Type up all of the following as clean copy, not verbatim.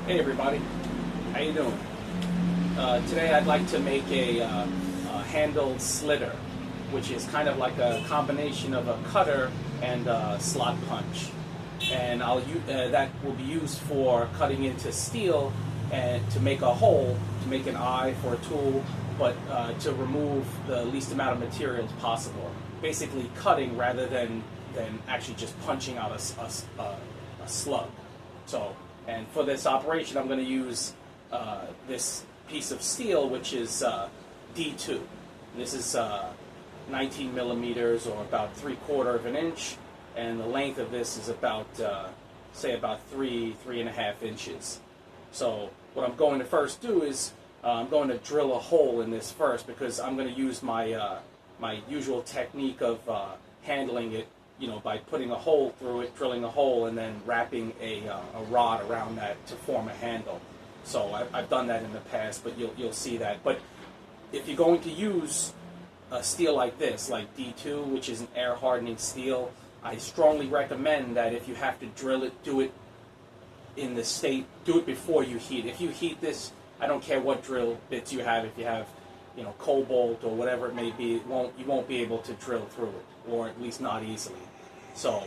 Hey everybody, how you doing? Today I'd like to make a handled slitter, which is kind of like a combination of a cutter and a slot punch. And that will be used for cutting into steel and to make a hole, to make an eye for a tool, but to remove the least amount of materials possible. Basically cutting rather than actually just punching out a slug. So, and for this operation, I'm going to use this piece of steel, which is D2. This is 19 millimeters, or about 3/4 of an inch, and the length of this is about, say, about 3.5 inches. So, what I'm going to first do is I'm going to drill a hole in this first, because I'm going to use my my usual technique of handling it, by putting a hole through it, drilling a hole, and then wrapping a rod around that to form a handle. So I've done that in the past, but you'll see that. But if you're going to use a steel like this, like D2, which is an air hardening steel, I strongly recommend that if you have to drill it, do it in the state, do it before you heat. If you heat this, I don't care what drill bits you have. If you have, cobalt or whatever it may be, you won't be able to drill through it, or at least not easily. So,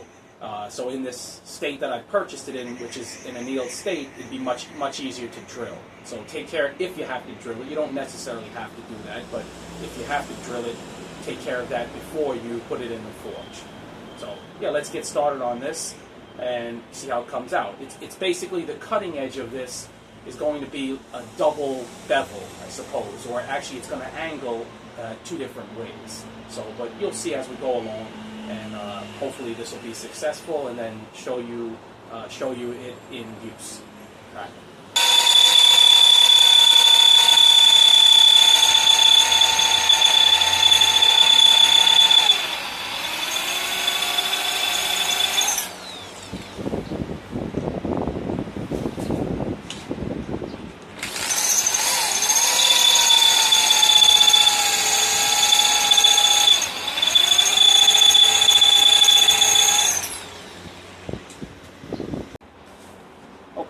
so in this state that I purchased it in, which is in annealed state, it'd be much easier to drill. So take care if you have to drill it. You don't necessarily have to do that, but if you have to drill it, take care of that before you put it in the forge. So yeah, let's get started on this and see how it comes out. It's basically the cutting edge of this is going to be a double bevel, I suppose, or actually it's going to angle two different ways. So, but you'll see as we go along, and hopefully this will be successful, and then show you it in use. All right.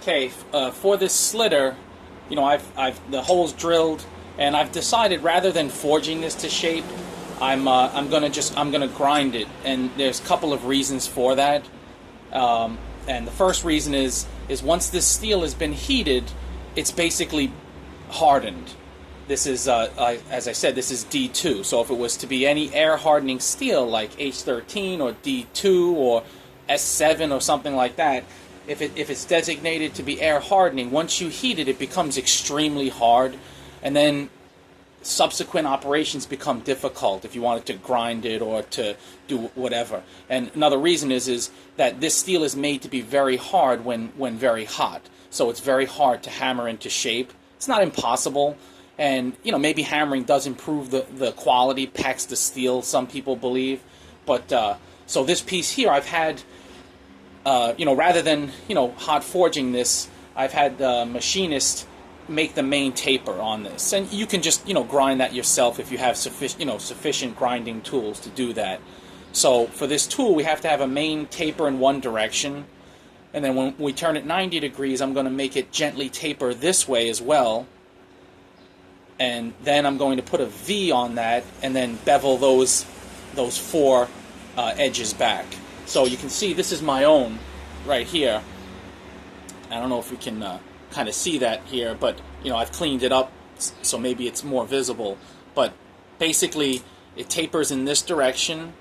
Okay, for this slitter, I've the holes drilled, and I've decided rather than forging this to shape, I'm gonna grind it, and there's a couple of reasons for that. And the first reason is once this steel has been heated, it's basically hardened. This is, as I said, this is D2. So if it was to be any air hardening steel like H13 or D2 or S7 or something like that, if it's designated to be air hardening, once you heat it, it becomes extremely hard, and then subsequent operations become difficult if you wanted to grind it or to do whatever. And another reason is that this steel is made to be very hard when very hot. So it's very hard to hammer into shape. It's not impossible, and maybe hammering does improve the quality, packs the steel, some people believe. But so this piece here, I've had rather than, hot forging this, I've had the machinist make the main taper on this. And you can just, grind that yourself if you have sufficient grinding tools to do that. So for this tool, we have to have a main taper in one direction. And then when we turn it 90 degrees, I'm going to make it gently taper this way as well. And then I'm going to put a V on that and then bevel those four edges back. So you can see this is my own right here. I don't know if we can kind of see that here, but I've cleaned it up so maybe it's more visible. But basically, it tapers in this direction.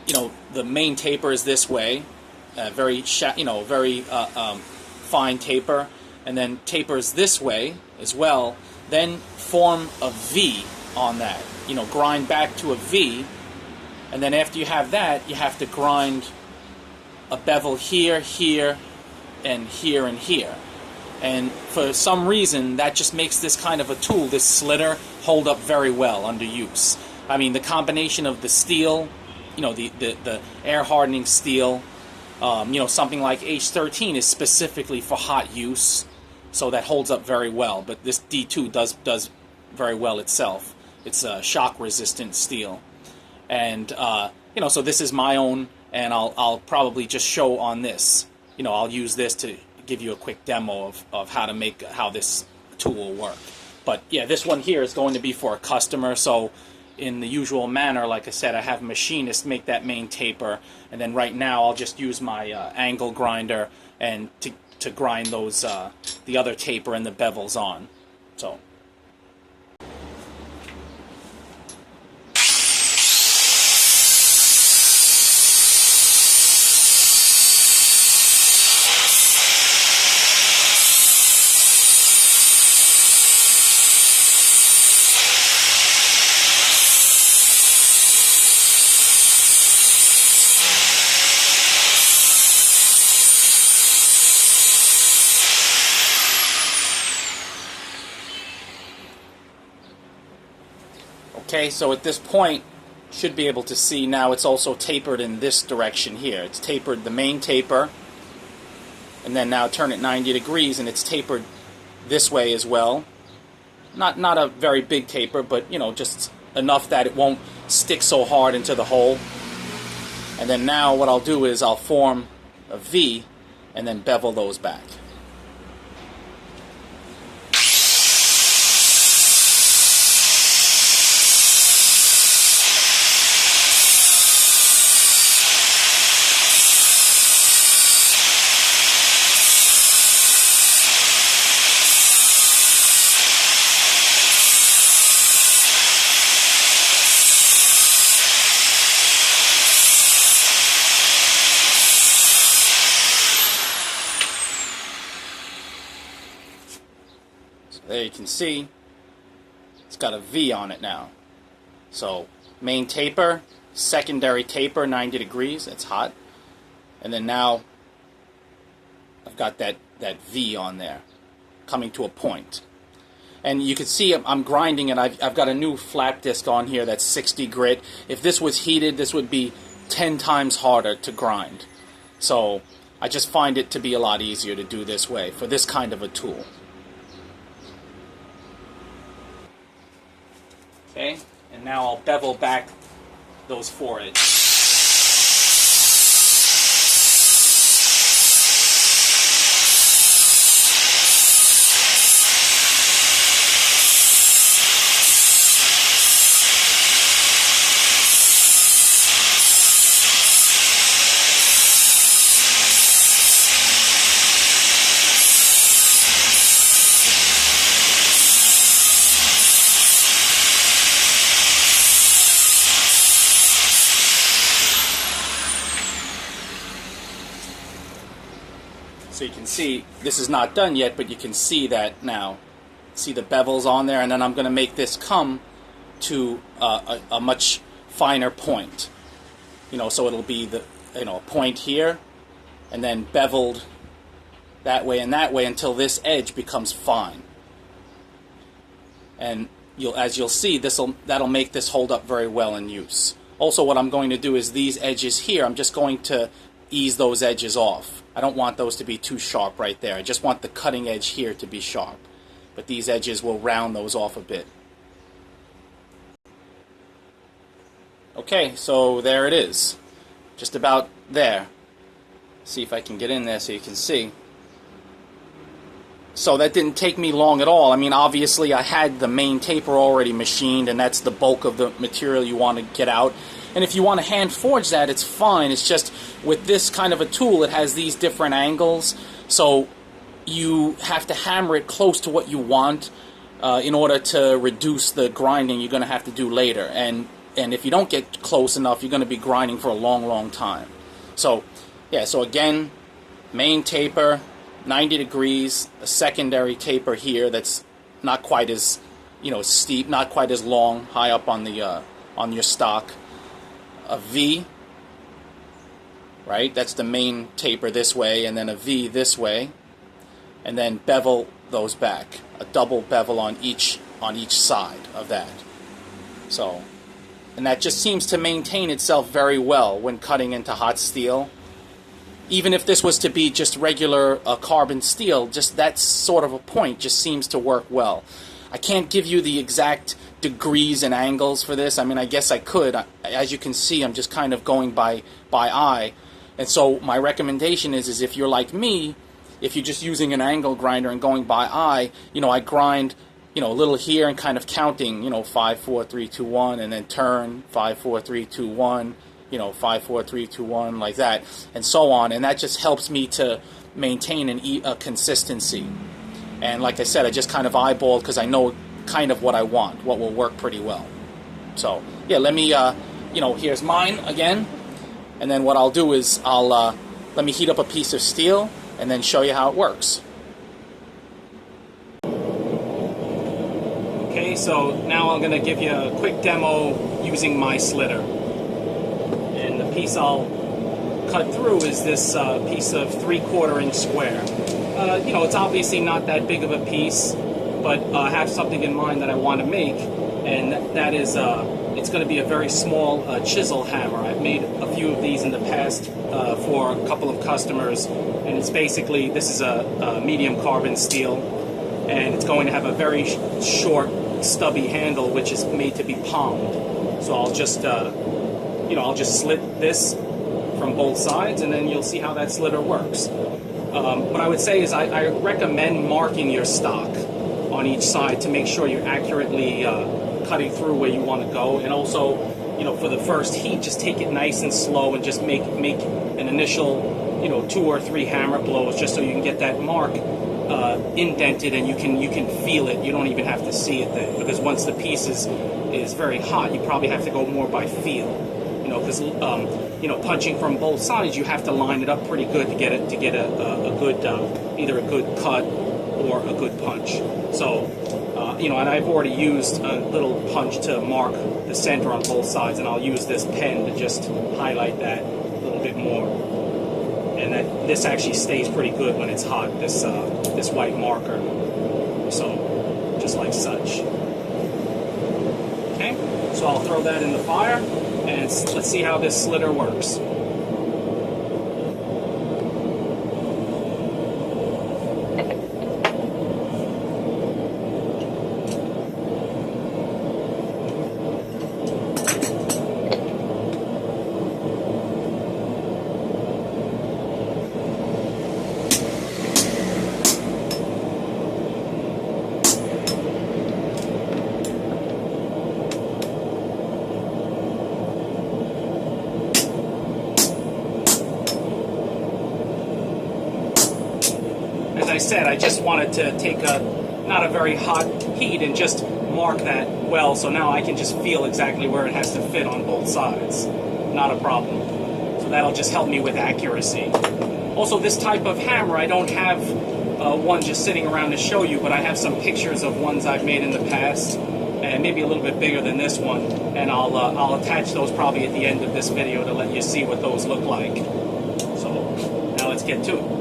The main taper is this way, very fine taper, and then tapers this way as well. Then form a V on that. Grind back to a V. And then after you have that, you have to grind a bevel here, here, and here, and here. And for some reason, that just makes this kind of a tool, this slitter, hold up very well under use. I mean, the combination of the steel, the air hardening steel, something like H13 is specifically for hot use, so that holds up very well. But this D2 does very well itself. It's a shock-resistant steel. And, so this is my own, and I'll probably just show on this. I'll use this to give you a quick demo of how this tool will work. But yeah, this one here is going to be for a customer, so in the usual manner, like I said, I have a machinist make that main taper, and then right now I'll just use my angle grinder and to grind those the other taper and the bevels on. So. Okay, so at this point, should be able to see now it's also tapered in this direction here. It's tapered the main taper, and then now turn it 90 degrees, and it's tapered this way as well. Not a very big taper, but you know, just enough that it won't stick so hard into the hole. And then now what I'll do is I'll form a V and then bevel those back. There you can see it's got a V on it now. So main taper, secondary taper 90 degrees, that's hot. And then now I've got that V on there coming to a point. And you can see I'm grinding it. I've got a new flat disc on here that's 60 grit. If this was heated, this would be 10 times harder to grind. So I just find it to be a lot easier to do this way for this kind of a tool. Okay, and now I'll bevel back those 4 edges. So you can see this is not done yet, but you can see that now. See the bevels on there, and then I'm going to make this come to a much finer point. You know, so it'll be a point here, and then beveled that way and that way until this edge becomes fine. And as you'll see, that'll make this hold up very well in use. Also, what I'm going to do is these edges here, I'm just going to ease those edges off. I don't want those to be too sharp right there. I just want the cutting edge here to be sharp. But these edges will round those off a bit. Okay, so there it is. Just about there. See if I can get in there so you can see. So that didn't take me long at all. I mean, obviously I had the main taper already machined, and that's the bulk of the material you want to get out. And if you want to hand forge that, it's fine. It's just with this kind of a tool, it has these different angles, so you have to hammer it close to what you want in order to reduce the grinding you're going to have to do later. And if you don't get close enough, you're going to be grinding for a long time. So yeah, so again, main taper, 90 degrees, a secondary taper here that's not quite as steep, not quite as long, high up on the on your stock. A V, right? That's the main taper this way, and then a V this way, and then bevel those back. A double bevel on each side of that. So, and that just seems to maintain itself very well when cutting into hot steel. Even if this was to be just regular carbon steel, just that sort of a point just seems to work well. I can't give you the exact degrees and angles for this. I mean, I guess I could. As you can see, I'm just kind of going by eye. And so my recommendation is if you're like me, if you're just using an angle grinder and going by eye, I grind, a little here and kind of counting, 5, 4, 3, 2, 1, and then turn 5, 4, 3, 2, 1, 5, 4, 3, 2, 1, like that, and so on. And that just helps me to maintain a consistency. And like I said, I just kind of eyeballed because I know kind of what I want, what will work pretty well. So yeah, let me, here's mine again. And then what I'll do is let me heat up a piece of steel and then show you how it works. Okay, so now I'm going to give you a quick demo using my slitter. And the piece I'll cut through is this piece of 3/4 inch square. It's obviously not that big of a piece, but I have something in mind that I want to make, and that is it's going to be a very small chisel hammer. I've made a few of these in the past for a couple of customers, and it's basically, this is a medium carbon steel, and it's going to have a very short stubby handle which is made to be palmed. So I'll just slit this from both sides, and then you'll see how that slitter works. What I would say is I recommend marking your stock on each side to make sure you're accurately cutting through where you want to go. And also, for the first heat, just take it nice and slow and just make an initial 2 or 3 hammer blows, just so you can get that mark indented, and you can feel it. You don't even have to see it then, because once the piece is very hot, you probably have to go more by feel. Because punching from both sides, you have to line it up pretty good to get a good either a good cut or a good punch. So and I've already used a little punch to mark the center on both sides, and I'll use this pen to just highlight that a little bit more. And this actually stays pretty good when it's hot, this white marker. So just like such. Okay, so I'll throw that in the fire, and let's see how this slitter works. As I said, I just wanted to take not a very hot heat and just mark that well, so now I can just feel exactly where it has to fit on both sides. Not a problem. So that'll just help me with accuracy. Also, this type of hammer, I don't have one just sitting around to show you, but I have some pictures of ones I've made in the past, and maybe a little bit bigger than this one, and I'll attach those probably at the end of this video to let you see what those look like. So now let's get to it.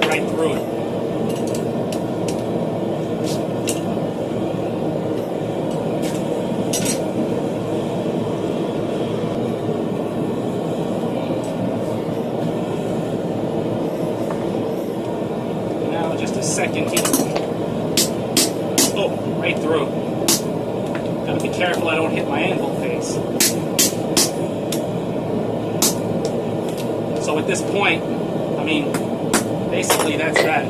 Right through it. Now just a second heat. Oh, right through. Gotta be careful I don't hit my anvil face. So at this point, I mean, basically, that's that.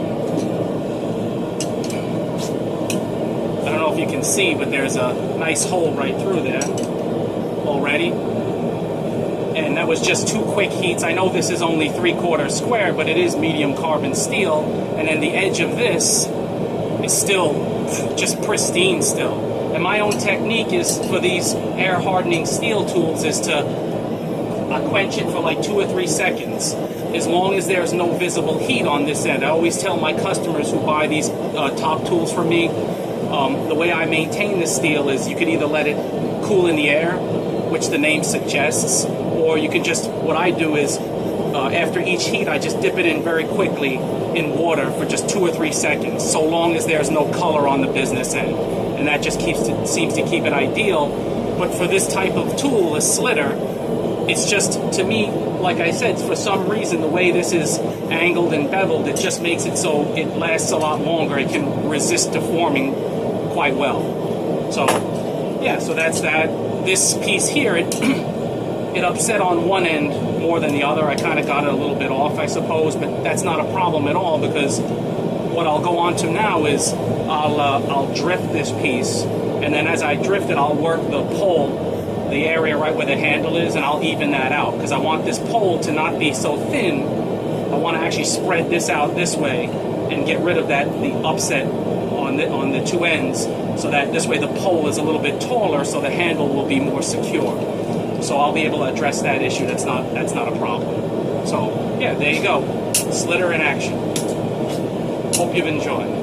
I don't know if you can see, but there's a nice hole right through there already. And that was just 2 quick heats. I know this is only 3/4 square, but it is medium carbon steel. And then the edge of this is still just pristine still. And my own technique is for these air hardening steel tools is to quench it for like 2 or 3 seconds. As long as there's no visible heat on this end. I always tell my customers who buy these top tools from me, The way I maintain the steel is you could either let it cool in the air, which the name suggests, or you can just, what I do is, after each heat, I just dip it in very quickly in water for just 2 or 3 seconds, so long as there's no color on the business end. And that just seems to keep it ideal. But for this type of tool, a slitter, it's just, to me, like I said, for some reason, the way this is angled and beveled, it just makes it so it lasts a lot longer. It can resist deforming quite well. So, yeah, so that's that. This piece here, it upset on one end more than the other. I kind of got it a little bit off, I suppose, but that's not a problem at all, because what I'll go on to now is I'll drift this piece, and then as I drift it, I'll work the pole, the area right where the handle is, and I'll even that out, because I want this pole to not be so thin. I want to actually spread this out this way and get rid of the upset on the 2 ends, so that this way the pole is a little bit taller, so the handle will be more secure. So I'll be able to address that issue. That's not a problem. So yeah, there you go. Slitter in action. Hope you've enjoyed.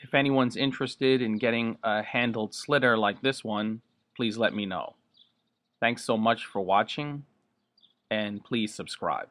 If anyone's interested in getting a handled slitter like this one, please let me know. Thanks so much for watching, and please subscribe.